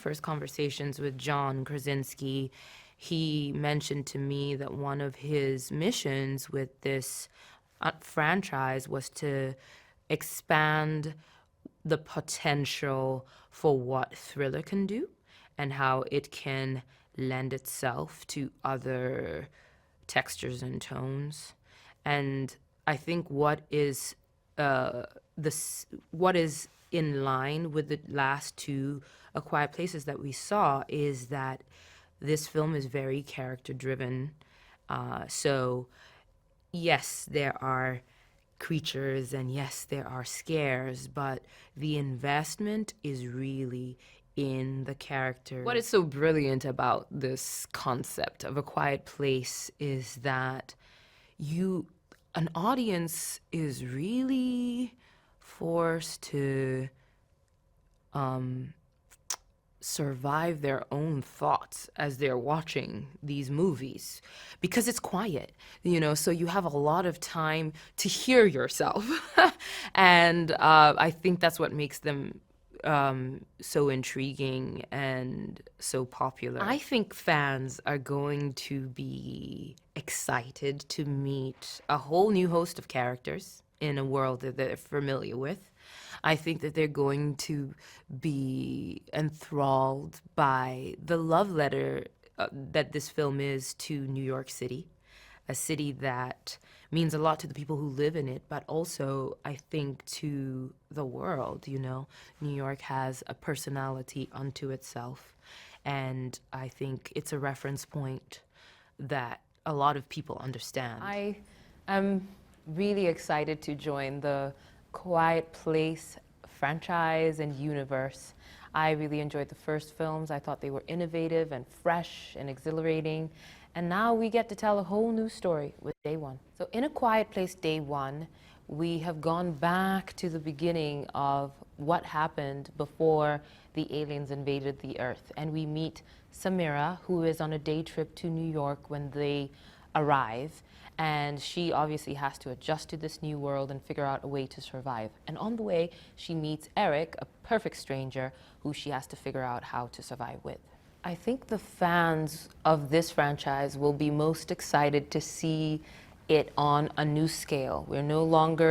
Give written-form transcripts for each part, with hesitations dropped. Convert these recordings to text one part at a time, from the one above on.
first conversations with John Krasinski, he mentioned to me that one of his missions with this franchise was to expand the potential for what thriller can do and how it can lend itself to other textures and tones. And I think what is in line with the last two A Quiet Places that we saw is that this film is very character driven. So yes, there are creatures and yes, there are scares, but the investment is really in the character. What is so brilliant about this concept of A Quiet Place is that an audience is really forced to survive their own thoughts as they're watching these movies because it's quiet, so you have a lot of time to hear yourself. And I think that's what makes them so intriguing and so popular. I think fans are going to be excited to meet a whole new host of characters in a world that they're familiar with. I think that they're going to be enthralled by the love letter that this film is to New York City, a city that means a lot to the people who live in it, but also, I think, to the world, New York has a personality unto itself, and I think it's a reference point that a lot of people understand. I am really excited to join the Quiet Place franchise and universe. I really enjoyed the first films. I thought they were innovative and fresh and exhilarating. And now we get to tell a whole new story with Day One. So in A Quiet Place Day One, we have gone back to the beginning of what happened before the aliens invaded the Earth. And we meet Samira, who is on a day trip to New York when they arrive. And she obviously has to adjust to this new world and figure out a way to survive. And on the way, she meets Eric, a perfect stranger, who she has to figure out how to survive with. I think the fans of this franchise will be most excited to see it on a new scale. We're no longer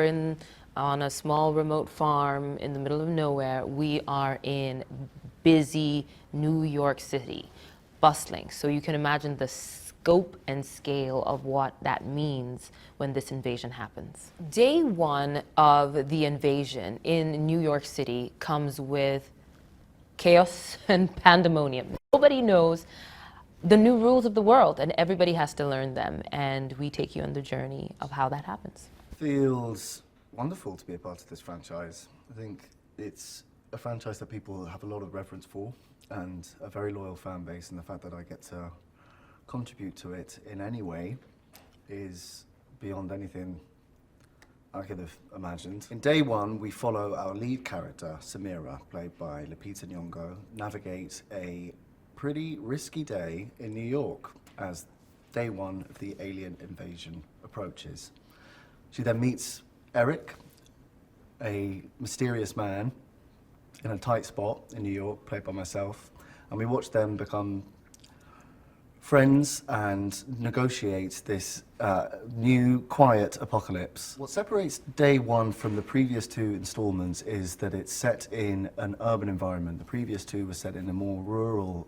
on a small remote farm in the middle of nowhere. We are in busy New York City, bustling. So you can imagine the scope and scale of what that means when this invasion happens. Day one of the invasion in New York City comes with chaos and pandemonium. Nobody knows the new rules of the world, and everybody has to learn them, and we take you on the journey of how that happens. Feels wonderful to be a part of this franchise. I think it's a franchise that people have a lot of reverence for, and a very loyal fan base, and the fact that I get to contribute to it in any way is beyond anything I could have imagined. In Day One, we follow our lead character, Samira, played by Lupita Nyong'o, navigate a pretty risky day in New York as Day One of the alien invasion approaches. She then meets Eric, a mysterious man in a tight spot in New York, played by myself, and we watch them become friends and negotiate this new, quiet apocalypse. What separates Day One from the previous two installments is that it's set in an urban environment. The previous two were set in a more rural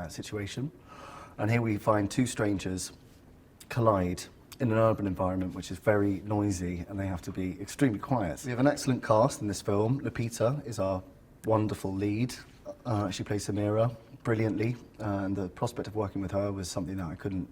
situation. And here we find two strangers collide in an urban environment which is very noisy, and they have to be extremely quiet. We have an excellent cast in this film. Lupita is our wonderful lead. She plays Samira brilliantly, and the prospect of working with her was something that I couldn't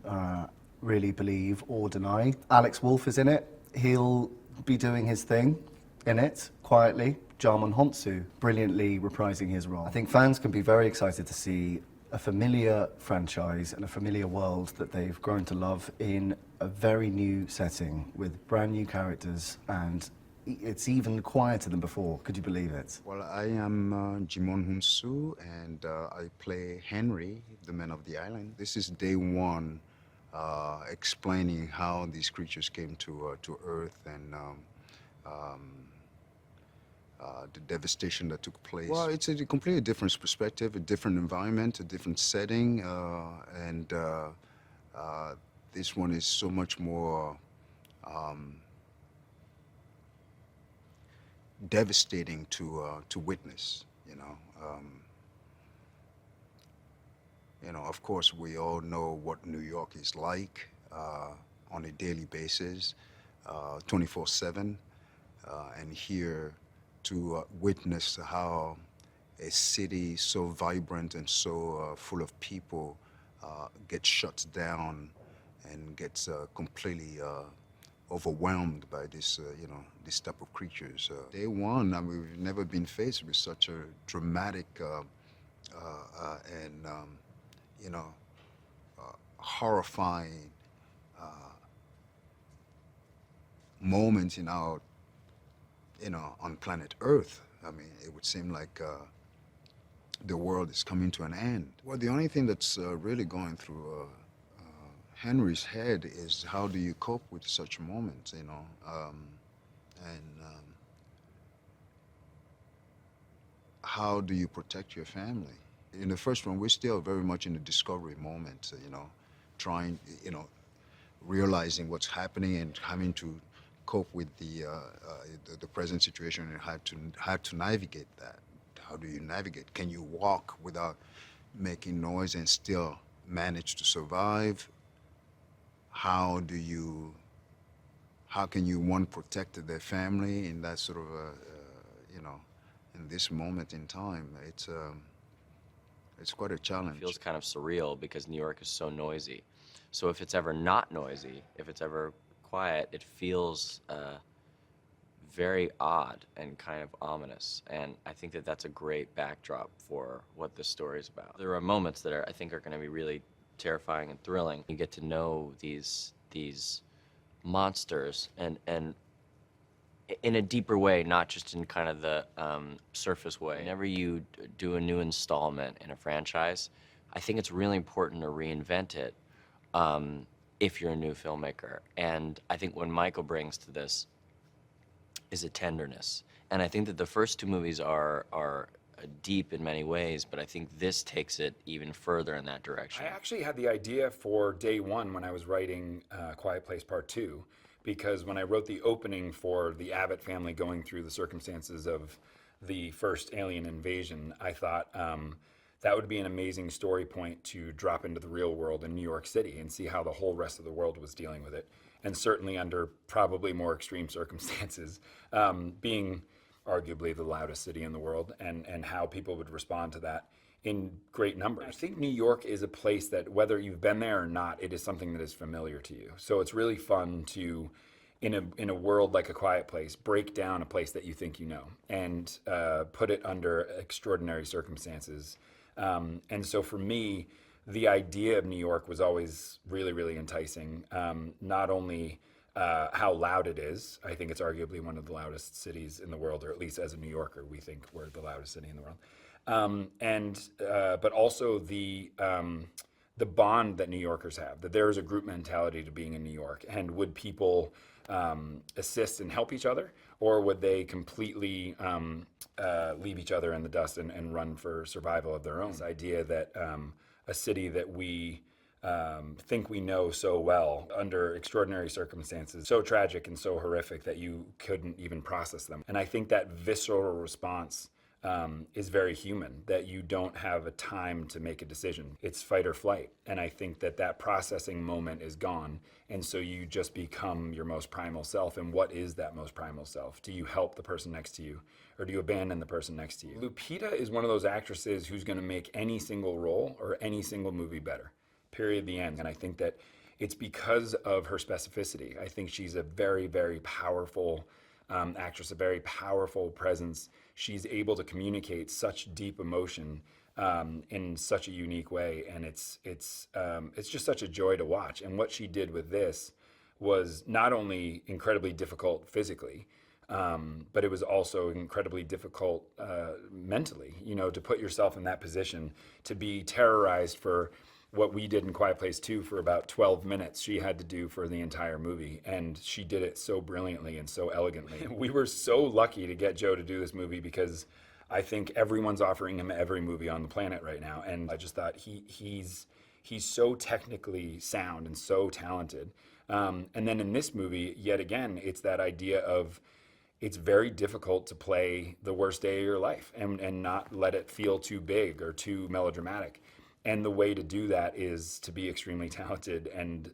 really believe or deny. Alex Wolff is in it. He'll be doing his thing in it, quietly. Djimon Hounsou brilliantly reprising his role. I think fans can be very excited to see a familiar franchise and a familiar world that they've grown to love in a very new setting with brand new characters, and it's even quieter than before. Could you believe it? Well, I am Djimon Hounsou, and I play Henri, the man of the island. This is Day One, explaining how these creatures came to Earth and the devastation that took place. Well, it's a completely different perspective, a different environment, a different setting, and this one is so much more devastating to witness. Of course, we all know what New York is like on a daily basis, 24/7, and here to witness how a city so vibrant and so full of people gets shut down and gets completely overwhelmed by this type of creatures. Day one, I mean, we've never been faced with such a dramatic and horrifying moment in our, on planet Earth. I mean, it would seem like the world is coming to an end. Well, the only thing that's really going through Henri's head is how do you cope with such moments, and how do you protect your family? In the first one, we're still very much in the discovery moment, trying, realizing what's happening and having to cope with the present situation and how to navigate that. How do you navigate? Can you walk without making noise and still manage to survive? How can you, one, protect their family in that sort of, in this moment in time? It's quite a challenge. It feels kind of surreal because New York is so noisy. So if it's ever not noisy, if it's ever quiet, it feels very odd and kind of ominous. And I think that that's a great backdrop for what this story is about. There are moments that I think are going to be really terrifying and thrilling. You get to know these monsters and in a deeper way, not just in kind of the surface way. Whenever you do a new installment in a franchise, I think it's really important to reinvent it if you're a new filmmaker. And I think what Michael brings to this is a tenderness. And I think that the first two movies are deep in many ways, but I think this takes it even further in that direction. I actually had the idea for day one when I was writing Quiet Place Part 2, because when I wrote the opening for the Abbott family going through the circumstances of the first alien invasion, I thought that would be an amazing story point to drop into the real world in New York City and see how the whole rest of the world was dealing with it. And certainly under probably more extreme circumstances, being arguably the loudest city in the world, and how people would respond to that in great numbers. I think New York is a place that, whether you've been there or not, it is something that is familiar to you. So it's really fun to, in a world like A Quiet Place, break down a place that you think you know and put it under extraordinary circumstances. And so for me, the idea of New York was always really, really enticing. Not only how loud it is, I think it's arguably one of the loudest cities in the world, or at least as a New Yorker, we think we're the loudest city in the world. But also the bond that New Yorkers have, that there is a group mentality to being in New York. And would people assist and help each other, or would they completely leave each other in the dust and run for survival of their own? This idea that a city that we think we know so well, under extraordinary circumstances, so tragic and so horrific that you couldn't even process them. And I think that visceral response is very human, that you don't have a time to make a decision. It's fight or flight. And I think that processing moment is gone. And so you just become your most primal self. And what is that most primal self? Do you help the person next to you, or do you abandon the person next to you? Lupita is one of those actresses who's going to make any single role or any single movie better. Period, the end. And I think that it's because of her specificity. I think she's a very, very powerful actress, a very powerful presence. She's able to communicate such deep emotion in such a unique way, and it's just such a joy to watch. And what she did with this was not only incredibly difficult physically, but it was also incredibly difficult mentally. You know, to put yourself in that position, to be terrorized for what we did in Quiet Place 2 for about 12 minutes, she had to do for the entire movie. And she did it so brilliantly and so elegantly. We were so lucky to get Joe to do this movie because I think everyone's offering him every movie on the planet right now. And I just thought he's so technically sound and so talented. And then in this movie, yet again, it's that idea of it's very difficult to play the worst day of your life and not let it feel too big or too melodramatic. And the way to do that is to be extremely talented and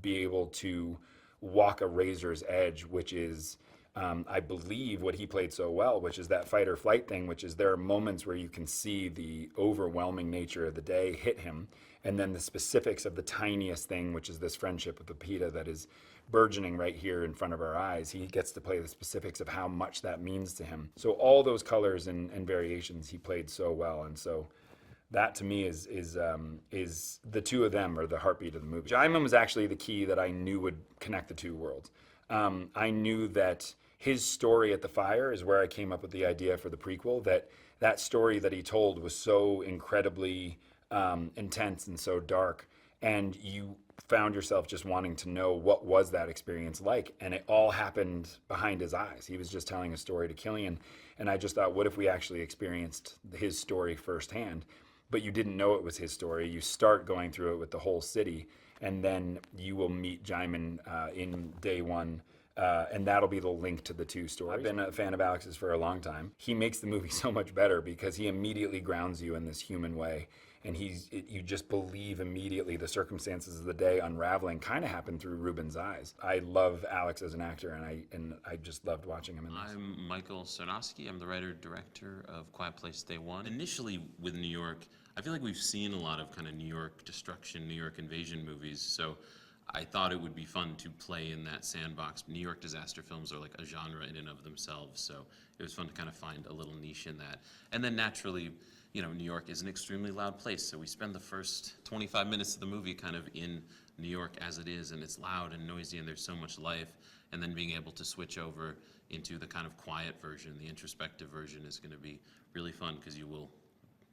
be able to walk a razor's edge, which is, I believe, what he played so well, which is that fight or flight thing, which is there are moments where you can see the overwhelming nature of the day hit him, and then the specifics of the tiniest thing, which is this friendship with Lupita that is burgeoning right here in front of our eyes. He gets to play the specifics of how much that means to him. So all those colors and variations he played so well, and so that to me is the two of them are the heartbeat of the movie. Djimon was actually the key that I knew would connect the two worlds. I knew that his story at the fire is where I came up with the idea for the prequel, that story that he told was so incredibly intense and so dark, and you found yourself just wanting to know what was that experience like, and it all happened behind his eyes. He was just telling a story to Killian, and I just thought, what if we actually experienced his story firsthand? But you didn't know it was his story. You start going through it with the whole city, and then you will meet Djimon in day one, and that'll be the link to the two stories. I've been a fan of Alex's for a long time. He makes the movie so much better because he immediately grounds you in this human way, and you just believe immediately the circumstances of the day unraveling kind of happen through Reuben's eyes. I love Alex as an actor, and I just loved watching him in this. I'm Michael Sarnoski. I'm the writer-director of Quiet Place Day One. Initially with New York, I feel like we've seen a lot of kind of New York destruction, New York invasion movies, so I thought it would be fun to play in that sandbox. New York disaster films are like a genre in and of themselves, so it was fun to kind of find a little niche in that. And then naturally, you know, New York is an extremely loud place, so we spend the first 25 minutes of the movie kind of in New York as it is, and it's loud and noisy and there's so much life, and then being able to switch over into the kind of quiet version, the introspective version, is going to be really fun because you will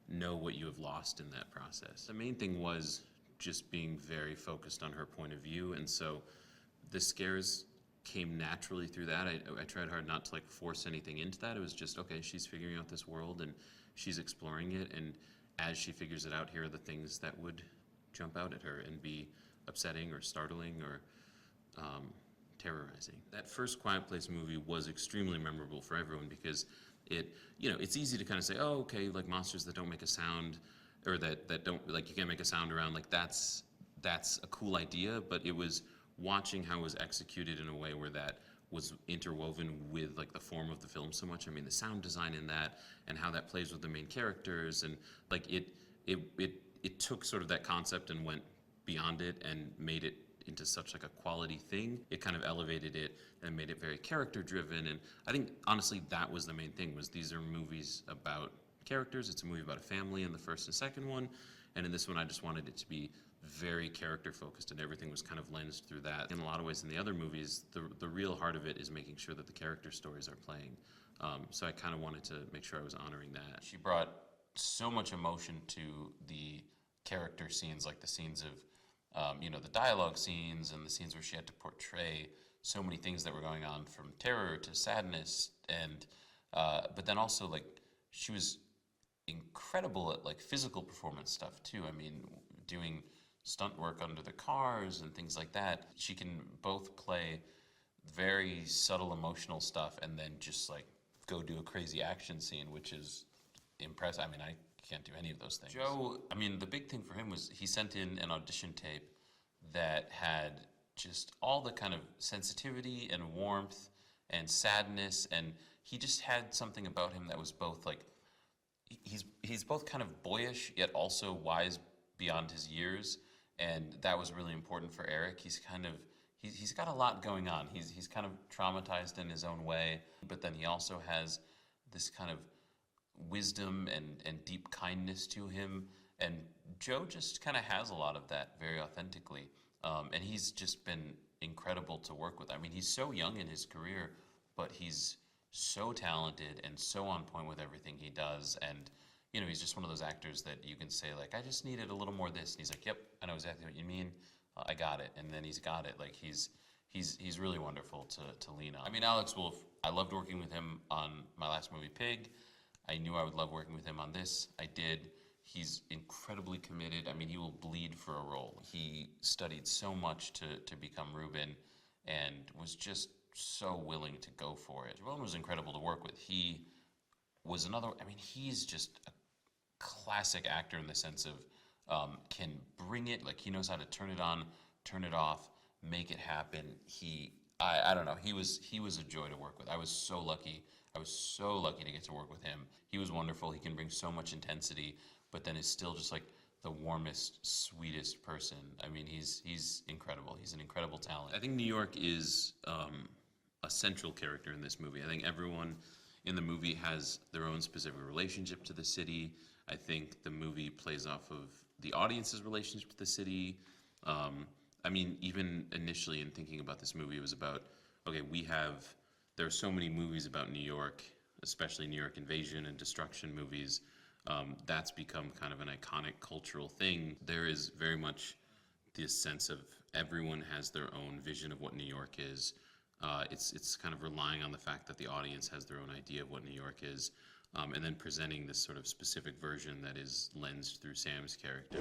know what you have lost in that process. The main thing was just being very focused on her point of view, and so the scares came naturally through that. I tried hard not to like force anything into that. It was just, okay, she's figuring out this world and she's exploring it, and as she figures it out, here are the things that would jump out at her and be upsetting or startling or terrorizing. That first Quiet Place movie was extremely memorable for everyone because it's easy to kind of say, oh, okay, like monsters that don't make a sound, or that don't, like, you can't make a sound around, like that's a cool idea, but it was watching how it was executed in a way where that was interwoven with like the form of the film so much. I mean, the sound design in that and how that plays with the main characters, and like it took sort of that concept and went beyond it and made it into such like a quality thing. It kind of elevated it and made it very character driven, and I think honestly that was the main thing, was these are movies about characters. It's a movie about a family in the first and second one, and in this one I just wanted it to be very character focused, and everything was kind of lensed through that. In a lot of ways in the other movies, the real heart of it is making sure that the character stories are playing. So I kind of wanted to make sure I was honoring that. She brought so much emotion to the character scenes, like the scenes of the dialogue scenes and the scenes where she had to portray so many things that were going on, from terror to sadness, and but then also like she was incredible at like physical performance stuff too. I mean, doing stunt work under the cars and things like that. She can both play very subtle emotional stuff and then just like go do a crazy action scene, which is impressive. I mean, I can't do any of those things. Joe, I mean, the big thing for him was he sent in an audition tape that had just all the kind of sensitivity and warmth and sadness, and he just had something about him that was both like, he's both kind of boyish yet also wise beyond his years, and that was really important for Eric. He's got a lot going on. He's kind of traumatized in his own way, but then he also has this kind of wisdom and deep kindness to him, and Joe just kind of has a lot of that very authentically, and he's just been incredible to work with. I mean, he's so young in his career, but he's so talented and so on point with everything he does, and you know, he's just one of those actors that you can say like, I just needed a little more of this, and he's like, yep, I know exactly what you mean. I got it, and then he's got it. Like he's really wonderful to lean on. I mean, Alex Wolff, I loved working with him on my last movie, Pig. I knew I would love working with him on this. I did. He's incredibly committed. I mean, he will bleed for a role. He studied so much to become Reuben, and was just so willing to go for it. Reuben was incredible to work with. He was another. I mean, he's just a classic actor in the sense of can bring it, like he knows how to turn it on, turn it off, make it happen. I don't know, he was a joy to work with. I was so lucky to get to work with him. He was wonderful. He can bring so much intensity, but then is still just like the warmest, sweetest person. I mean, he's incredible. He's an incredible talent. I think New York is a central character in this movie. I think everyone in the movie has their own specific relationship to the city. I think the movie plays off of the audience's relationship to the city. I mean, even initially in thinking about this movie, it was about, okay, there are so many movies about New York, especially New York invasion and destruction movies. That's become kind of an iconic cultural thing. There is very much this sense of everyone has their own vision of what New York is. It's kind of relying on the fact that the audience has their own idea of what New York is, and then presenting this sort of specific version that is lensed through Sam's character.